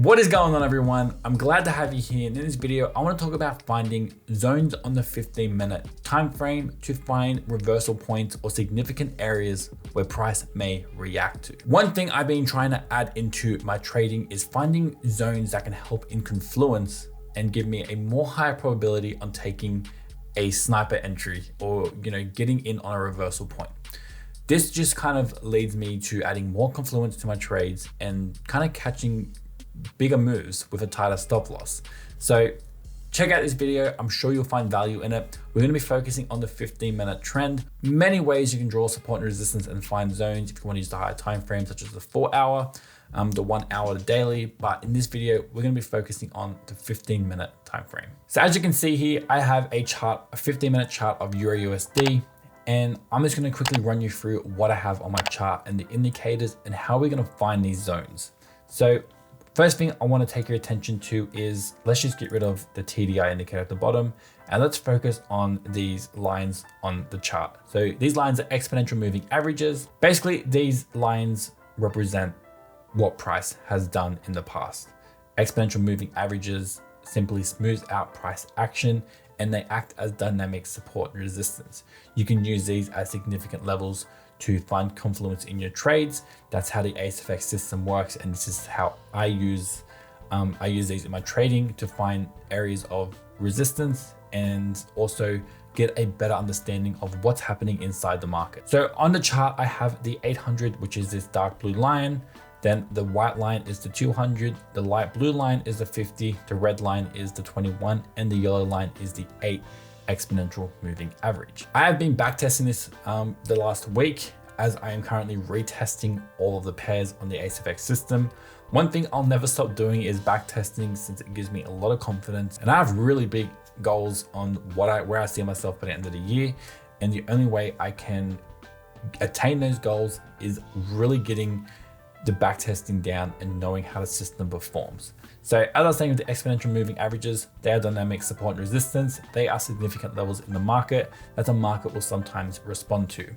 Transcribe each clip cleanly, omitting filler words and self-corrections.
What is going on, everyone? I'm glad to have you here. And in this video, I want to talk about finding zones on the 15-minute time frame to find reversal points or significant areas where price may react to. One thing I've been trying to add into my trading is finding zones that can help in confluence and give me a more higher probability on taking a sniper entry or getting in on a reversal point. This just kind of leads me to adding more confluence to my trades and kind of catching bigger moves with a tighter stop loss. So check out this video. I'm sure you'll find value in it. We're going to be focusing on the 15-minute trend. Many ways you can draw support and resistance and find zones if you want to use the higher time frame, such as the 4 hour, the 1 hour, the daily. But in this video, we're going to be focusing on the 15-minute time frame. So as you can see here, I have a chart, a 15-minute chart of Euro USD. And I'm just going to quickly run you through what I have on my chart and the indicators and how we're going to find these zones. So first thing I want to take your attention to is, let's just get rid of the TDI indicator at the bottom and let's focus on these lines on the chart. So these lines are exponential moving averages. Basically, these lines represent what price has done in the past. Exponential moving averages simply smooths out price action and they act as dynamic support and resistance. You can use these as significant levels to find confluence in your trades. That's how the AceFX system works, and this is how I use these in my trading to find areas of resistance and also get a better understanding of what's happening inside the market. So on the chart, I have the 800, which is this dark blue line. Then the white line is the 200, the light blue line is the 50, the red line is the 21, and the yellow line is the 8 exponential moving average. I have been backtesting this the last week as I am currently retesting all of the pairs on the AceFX system. One thing I'll never stop doing is backtesting, since it gives me a lot of confidence, and I have really big goals on where I see myself by the end of the year. And the only way I can attain those goals is really getting the backtesting down and knowing how the system performs. So as I was saying with the exponential moving averages, they are dynamic support and resistance. They are significant levels in the market that the market will sometimes respond to.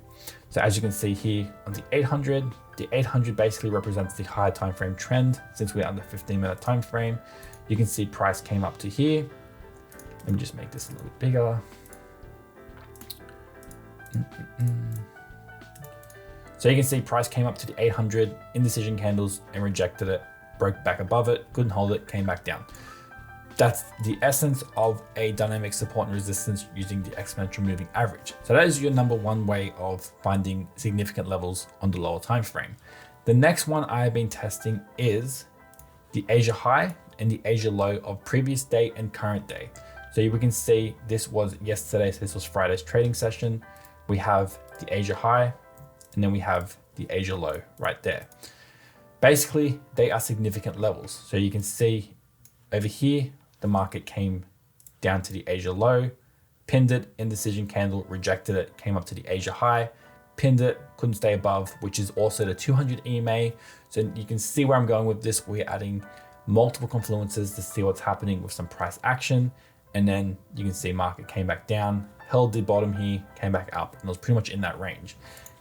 So as you can see here on the 800 basically represents the higher time frame trend. Since we're on the 15-minute time frame, you can see price came up to here. Let me just make this a little bit bigger. So you can see price came up to the 800 indecision candles and rejected it, broke back above it, couldn't hold it, came back down. That's the essence of a dynamic support and resistance using the exponential moving average. So that is your number one way of finding significant levels on the lower time frame. The next one I have been testing is the Asia high and the Asia low of previous day and current day. So we can see this was yesterday, so this was Friday's trading session. We have the Asia high, and then we have the Asia low right there. Basically, they are significant levels. So you can see over here, the market came down to the Asia low, pinned it, indecision candle, rejected it, came up to the Asia high, pinned it, couldn't stay above, which is also the 200 EMA. So you can see where I'm going with this. We're adding multiple confluences to see what's happening with some price action. And then you can see market came back down, held the bottom here, came back up, and it was pretty much in that range.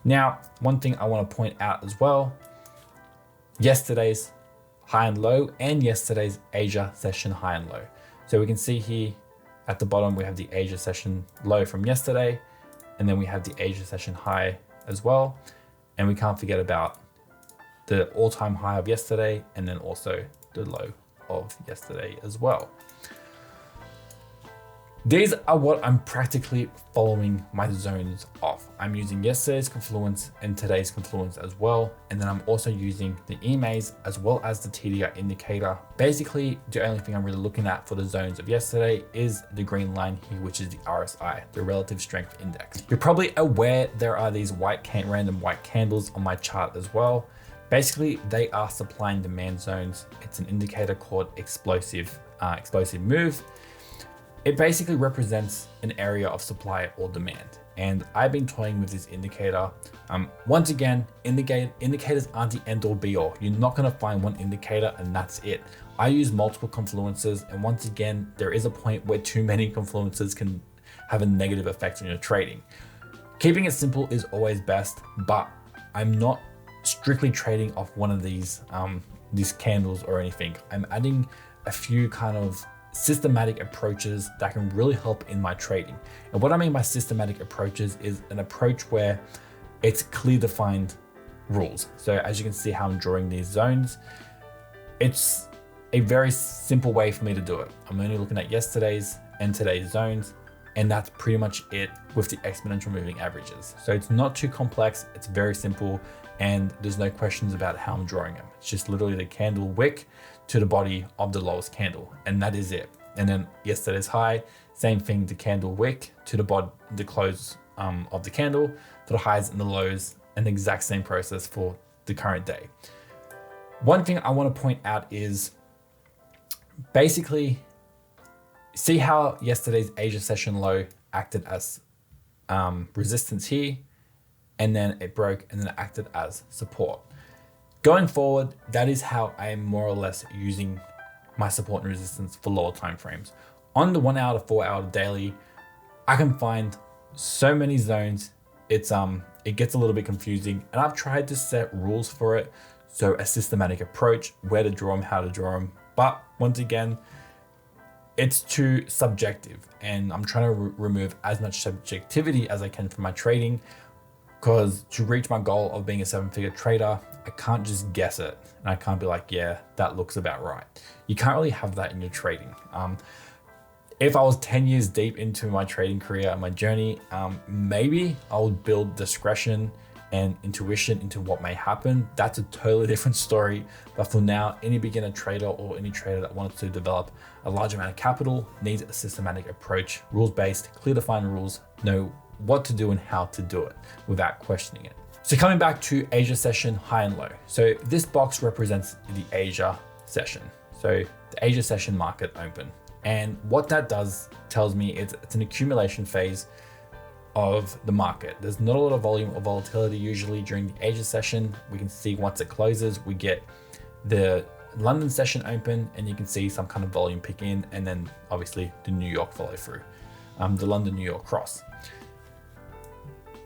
Now, one thing I want to point out as well, yesterday's high and low and yesterday's Asia session high and low. So we can see here at the bottom, we have the Asia session low from yesterday, and then we have the Asia session high as well. And we can't forget about the all-time high of yesterday and then also the low of yesterday as well. These are what I'm practically following my zones off. I'm using yesterday's confluence and today's confluence as well. And then I'm also using the EMAs as well as the TDI indicator. Basically, the only thing I'm really looking at for the zones of yesterday is the green line here, which is the RSI, the relative strength index. You're probably aware there are these random white candles on my chart as well. Basically, they are supply and demand zones. It's an indicator called explosive move. It basically represents an area of supply or demand. And I've been toying with this indicator. Once again, indicators aren't the end all be all. You're not gonna find one indicator and that's it. I use multiple confluences, and once again, there is a point where too many confluences can have a negative effect on your trading. Keeping it simple is always best, but I'm not strictly trading off one of these these candles or anything. I'm adding a few kind of systematic approaches that can really help in my trading. And what I mean by systematic approaches is an approach where it's clear defined rules. So as you can see how I'm drawing these zones, it's a very simple way for me to do it. I'm only looking at yesterday's and today's zones, and that's pretty much it with the exponential moving averages. So it's not too complex, it's very simple, and there's no questions about how I'm drawing them. It's just literally the candle wick to the body of the lowest candle, and that is it. And then yesterday's high, same thing, the candle wick to the close of the candle, to the highs and the lows, and the exact same process for the current day. One thing I want to point out is basically see how yesterday's Asia session low acted as resistance here, and then it broke and then it acted as support. Going forward, that is how I am more or less using my support and resistance for lower time frames. On the 1 hour to 4 hour daily, I can find so many zones. It gets a little bit confusing, and I've tried to set rules for it. So a systematic approach, where to draw them, how to draw them. But once again, it's too subjective, and I'm trying to remove as much subjectivity as I can from my trading, because to reach my goal of being a 7-figure trader, I can't just guess it. And I can't be like, yeah, that looks about right. You can't really have that in your trading. If I was 10 years deep into my trading career and my journey, maybe I would build discretion and intuition into what may happen. That's a totally different story. But for now, any beginner trader or any trader that wants to develop a large amount of capital needs a systematic approach, rules-based, clear defined rules, know what to do and how to do it without questioning it. So coming back to Asia session high and low. So this box represents the Asia session. So the Asia session market open. And what that does tells me it's an accumulation phase of the market. There's not a lot of volume or volatility usually during the Asia session. We can see once it closes, we get the London session open, and you can see some kind of volume pick in, and then obviously the New York follow through, the London New York cross.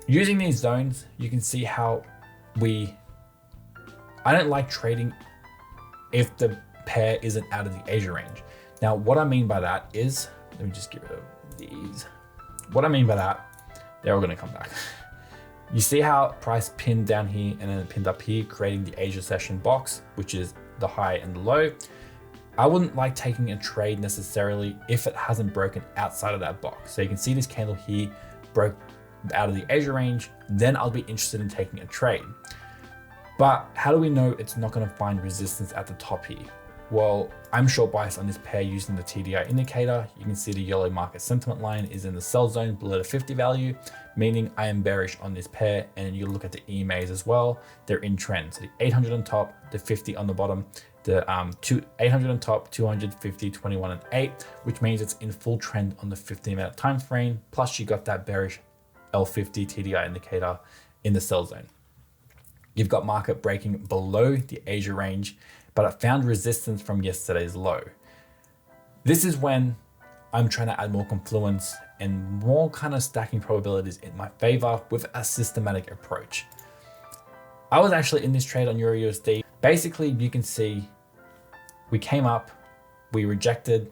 Using these zones, you can see how I don't like trading if the pair isn't out of the Asia range. Now, what I mean by that is, let me just get rid of these. What I mean by that, they're all gonna come back. You see how price pinned down here and then it pinned up here, creating the Asia session box, which is the high and the low. I wouldn't like taking a trade necessarily if it hasn't broken outside of that box. So you can see this candle here broke out of the Asia range, then I'll be interested in taking a trade. But how do we know it's not gonna find resistance at the top here? Well, I'm short biased on this pair using the TDI indicator. You can see the yellow market sentiment line is in the sell zone below the 50 value, meaning I am bearish on this pair. And you look at the EMAs as well, they're in trend. So the 800 on top, the 50 on the bottom, the 800 on top, 200, 50, 21, and 8, which means it's in full trend on the 15-minute time frame. Plus you got that bearish L50 TDI indicator in the sell zone. You've got market breaking below the Asia range, but it found resistance from yesterday's low. This is when I'm trying to add more confluence and more kind of stacking probabilities in my favor with a systematic approach. I was actually in this trade on Euro USD. Basically, you can see we came up, we rejected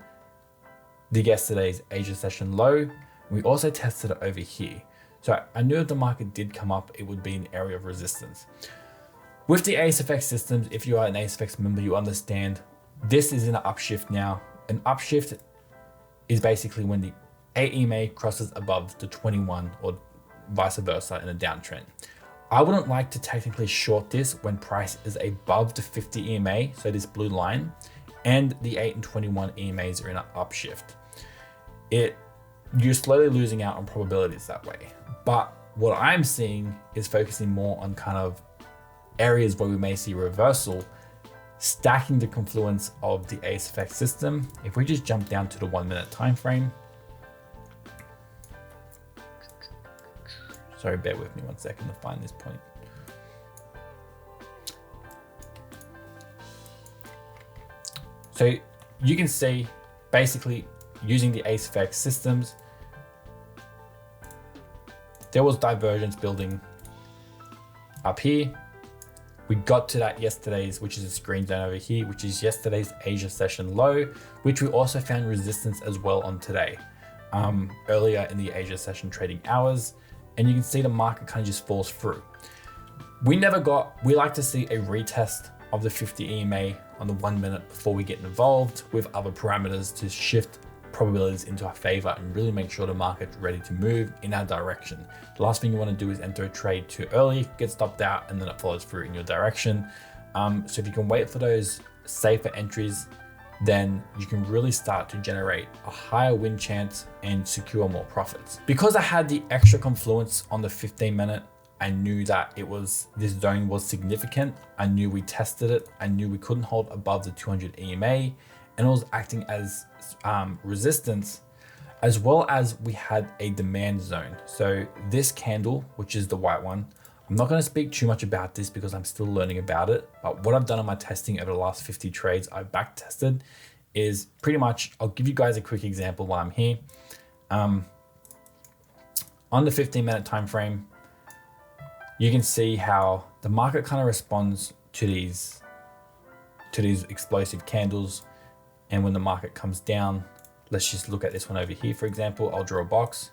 the yesterday's Asia session low. We also tested it over here. So I knew if the market did come up, it would be an area of resistance. With the ASFX systems, if you are an ASFX member, you understand this is in an upshift now. An upshift is basically when the AEMA crosses above the 21 or vice versa in a downtrend. I wouldn't like to technically short this when price is above the 50 EMA, so this blue line, and the 8 and 21 EMAs are in an upshift. You're slowly losing out on probabilities that way. But what I'm seeing is focusing more on kind of areas where we may see reversal, stacking the confluence of the ASFX system. If we just jump down to the 1 minute time frame. Sorry, bear with me 1 second to find this point. So you can see basically using the ASFX systems, there was divergence building up here. We got to that yesterday's, which is a green zone over here, which is yesterday's Asia session low, which we also found resistance as well on today, earlier in the Asia session trading hours. And you can see the market kind of just falls through. We like to see a retest of the 50 EMA on the 1 minute before we get involved with other parameters to shift probabilities into our favor and really make sure the market's ready to move in our direction. The last thing you want to do is enter a trade too early, get stopped out, and then it follows through in your direction. So if you can wait for those safer entries, then you can really start to generate a higher win chance and secure more profits. Because I had the extra confluence on the 15 minute, I knew that this zone was significant. I knew we tested it. I knew we couldn't hold above the 200 EMA, and it was acting as resistance, as well as we had a demand zone. So this candle, which is the white one, I'm not going to speak too much about this because I'm still learning about it. But what I've done on my testing over the last 50 trades I've back tested is pretty much, I'll give you guys a quick example while I'm here. On the 15-minute time frame, you can see how the market kind of responds to these explosive candles. And when the market comes down, let's just look at this one over here. For example, I'll draw a box.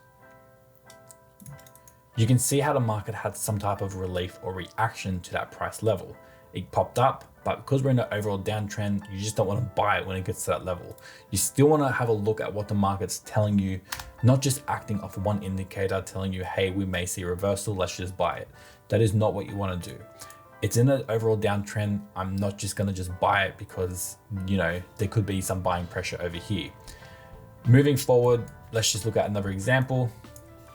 You can see how the market had some type of relief or reaction to that price level. It popped up, but because we're in an overall downtrend, you just don't want to buy it when it gets to that level. You still want to have a look at what the market's telling you, not just acting off one indicator telling you, hey, we may see a reversal, let's just buy it. That is not what you want to do. It's in an overall downtrend. I'm not just going to just buy it because, there could be some buying pressure over here. Moving forward, let's just look at another example.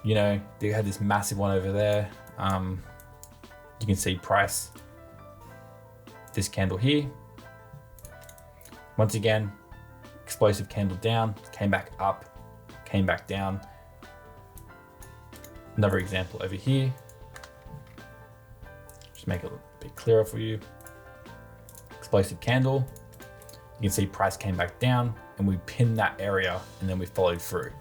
They had this massive one over there. You can see price, this candle here. Once again, explosive candle down, came back up, came back down. Another example over here. Just make it a bit clearer for you. Explosive candle. You can see price came back down and we pinned that area and then we followed through.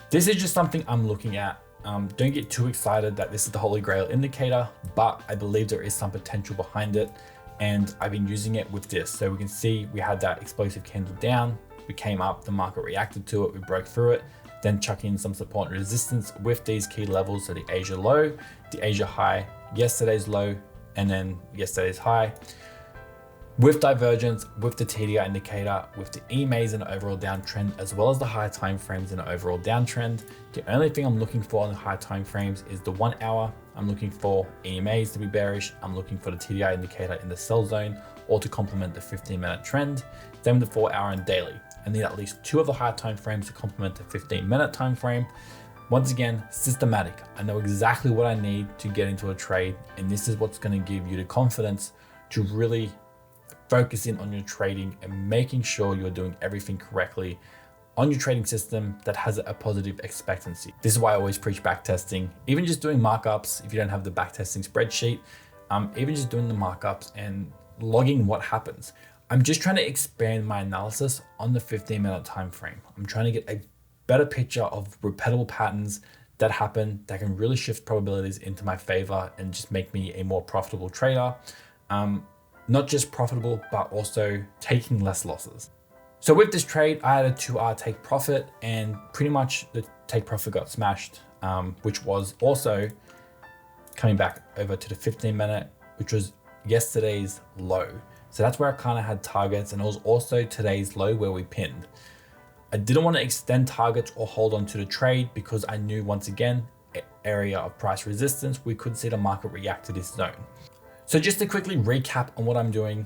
This is just something I'm looking at. Don't get too excited that this is the holy grail indicator, but I believe there is some potential behind it. And I've been using it with this. So we can see we had that explosive candle down. We came up, the market reacted to it, we broke through it, then chuck in some support and resistance with these key levels. So the Asia low, the Asia high, yesterday's low, and then yesterday's high. With divergence, with the TDI indicator, with the EMAs in an overall downtrend, as well as the higher time frames in an overall downtrend. The only thing I'm looking for on the high time frames is the 1 hour. I'm looking for EMAs to be bearish. I'm looking for the TDI indicator in the sell zone or to complement the 15-minute trend. Then the 4 hour and daily. I need at least 2 of the higher time frames to complement the 15-minute time frame. Once again, systematic. I know exactly what I need to get into a trade, and this is what's going to give you the confidence to really focus in on your trading and making sure you're doing everything correctly on your trading system that has a positive expectancy. This is why I always preach backtesting, even just doing markups. If you don't have the backtesting spreadsheet, even just doing the markups and logging what happens. I'm just trying to expand my analysis on the 15-minute time frame. I'm trying to get a better picture of repeatable patterns that happen that can really shift probabilities into my favor and just make me a more profitable trader. Not just profitable, but also taking less losses. So with this trade, I had a 2-hour take profit, and pretty much the take profit got smashed, which was also coming back over to the 15-minute, which was yesterday's low. So that's where I kind of had targets, and it was also today's low where we pinned. I didn't want to extend targets or hold on to the trade because I knew, once again, area of price resistance, we could see the market react to this zone. So just to quickly recap on what I'm doing,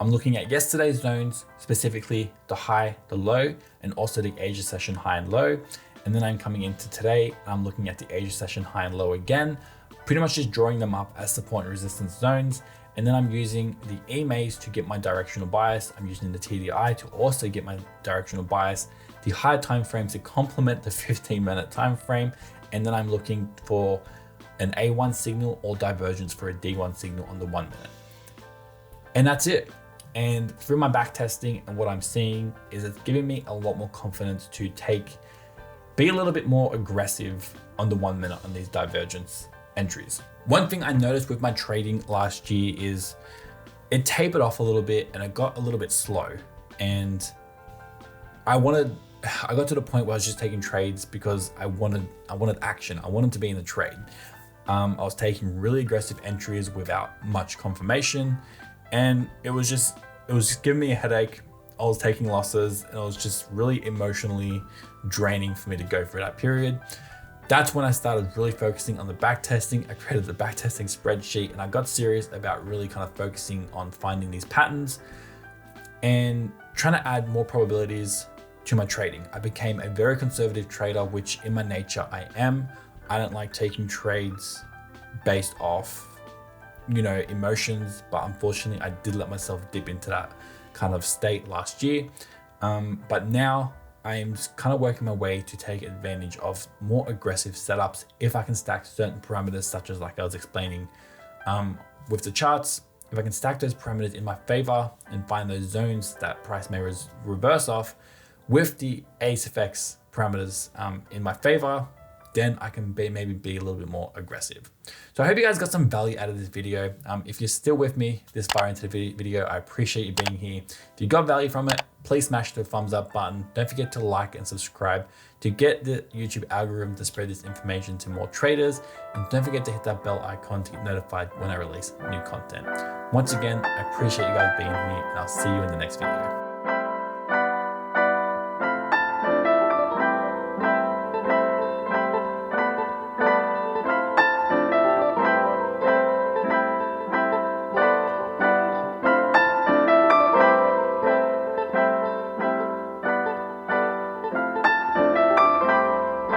I'm looking at yesterday's zones, specifically the high, the low, and also the Asia session high and low. And then I'm coming into today, I'm looking at the Asia session high and low again, pretty much just drawing them up as support and resistance zones. And then I'm using the EMAs to get my directional bias. I'm using the TDI to also get my directional bias, the high time frames to complement the 15-minute time frame. And then I'm looking for an A1 signal or divergence for a D1 signal on the 1 minute. And that's it. And through my back testing and what I'm seeing is it's giving me a lot more confidence to be a little bit more aggressive on the 1 minute on these divergence entries. One thing I noticed with my trading last year is it tapered off a little bit and it got a little bit slow. And I got to the point where I was just taking trades because I wanted action. I wanted to be in the trade. I was taking really aggressive entries without much confirmation, and it was giving me a headache. I was taking losses and it was just really emotionally draining for me to go through that period. That's when I started really focusing on the back testing. I created the back testing spreadsheet and I got serious about really kind of focusing on finding these patterns and trying to add more probabilities to my trading. I became a very conservative trader, which in my nature I am. I don't like taking trades based off, emotions, but unfortunately I did let myself dip into that kind of state last year. But now I'm kind of working my way to take advantage of more aggressive setups if I can stack certain parameters, such as like I was explaining with the charts. If I can stack those parameters in my favor and find those zones that price may reverse off with the ASFX parameters in my favor, then I can maybe be a little bit more aggressive. So I hope you guys got some value out of this video. If you're still with me this far into the video, I appreciate you being here. If you got value from it, please smash the thumbs up button. Don't forget to like and subscribe to get the YouTube algorithm to spread this information to more traders. And don't forget to hit that bell icon to get notified when I release new content. Once again, I appreciate you guys being here, and I'll see you in the next video.